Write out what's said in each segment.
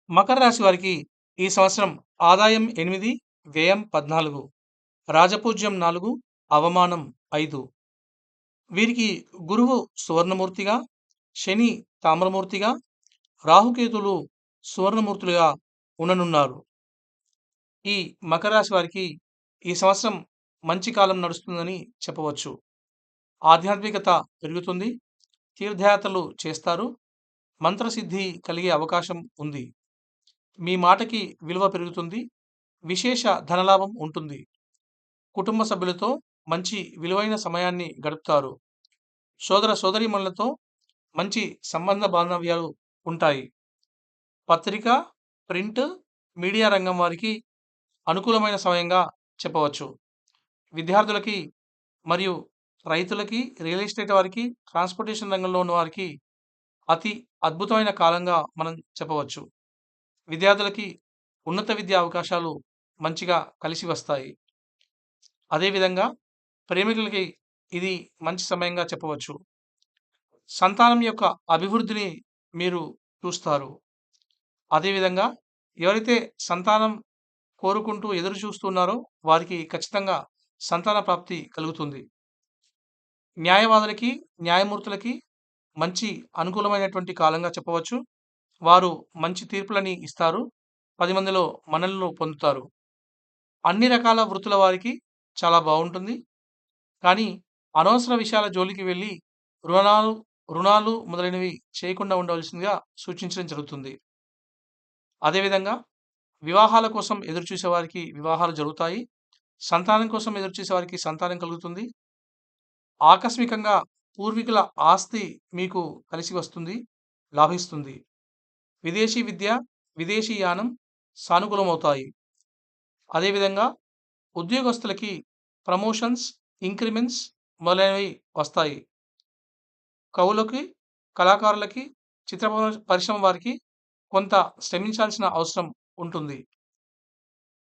మకర రాశి వారికి ఈ సంవత్సరం ఆదాయం 8, వ్యయం 14, రాజపూజ్యం 4, అవమానం 5. వీరికి గురువు సువర్ణమూర్తిగా, శని తామ్రమూర్తిగా, రాహుకేతులు సువర్ణమూర్తులుగా ఉండనున్నారు. ఈ మకర రాశి వారికి ఈ సంవత్సరం మంచి కాలం నడుస్తుందని చెప్పవచ్చు. ఆధ్యాత్మికత పెరుగుతుంది. తీర్థయాత్రలు చేస్తారు. మంత్రసిద్ధి కలిగే అవకాశం ఉంది. మీ మాటకి విలువ పెరుగుతుంది. విశేష ధనలాభం ఉంటుంది. కుటుంబ సభ్యులతో మంచి విలువైన సమయాన్ని గడుపుతారు. సోదర సోదరీమణులతో మంచి సంబంధ బాంధవ్యాలు ఉంటాయి. పత్రిక, ప్రింట్, మీడియా రంగం వారికి అనుకూలమైన సమయంగా చెప్పవచ్చు. విద్యార్థులకి మరియు రైతులకి, రియల్ ఎస్టేట్ వారికి, ట్రాన్స్‌పోర్టేషన్ రంగంలో ఉన్న వారికి అతి అద్భుతమైన కాలంగా మనం చెప్పవచ్చు. విద్యార్థులకి ఉన్నత విద్యా అవకాశాలు మంచిగా కలిసి వస్తాయి. అదేవిధంగా ప్రేమికులకి ఇది మంచి సమయంగా చెప్పవచ్చు. సంతానం యొక్క అభివృద్ధిని మీరు చూస్తారు. అదేవిధంగా ఎవరైతే సంతానం కోరుకుంటూ ఎదురు చూస్తున్నారో వారికి ఖచ్చితంగా సంతాన ప్రాప్తి కలుగుతుంది. న్యాయవాదులకి, న్యాయమూర్తులకి మంచి అనుకూలమైనటువంటి కాలంగా చెప్పవచ్చు. వారు మంచి తీర్పులని ఇస్తారు. 10 మందిలో మన్ననలు పొందుతారు. అన్ని రకాల వృత్తుల వారికి చాలా బావుంటుంది. కానీ అనవసర విషయాల జోలికి వెళ్లి రుణాలు రుణాలు మొదలైనవి చేయకుండా ఉండవలసిందిగా సూచించడం జరుగుతుంది. అదేవిధంగా వివాహాల కోసం ఎదురుచూసే వారికి వివాహాలు జరుగుతాయి. సంతానం కోసం ఎదురుచూసే వారికి సంతానం కలుగుతుంది. ఆకస్మికంగా పూర్వీకుల ఆస్తి మీకు కలిసి వస్తుంది, లాభిస్తుంది. విదేశీ విద్య, విదేశీ యానం సానుకూలమవుతాయి. అదేవిధంగా ఉద్యోగస్తులకి ప్రమోషన్స్, ఇంక్రిమెంట్స్ మొదలైనవి వస్తాయి. కవులకి, కళాకారులకి, చిత్ర పరిశ్రమ వారికి కొంత శ్రమించాల్సిన అవసరం ఉంటుంది.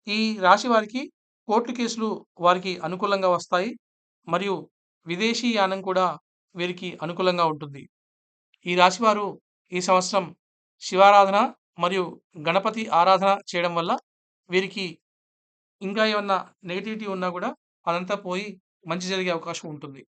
ఈ రాశి వారికి కోర్టు కేసులు వారికి అనుకూలంగా వస్తాయి. మరియు విదేశీ యానం కూడా వీరికి అనుకూలంగా ఉంటుంది. ఈ రాశివారు ఈ సంవత్సరం శివారాధన మరియు గణపతి ఆరాధన చేయడం వల్ల వీరికి ఇంకా ఏమన్నా నెగటివిటీ ఉన్నా కూడా అదంతా పోయి మంచి జరిగే అవకాశం ఉంటుంది.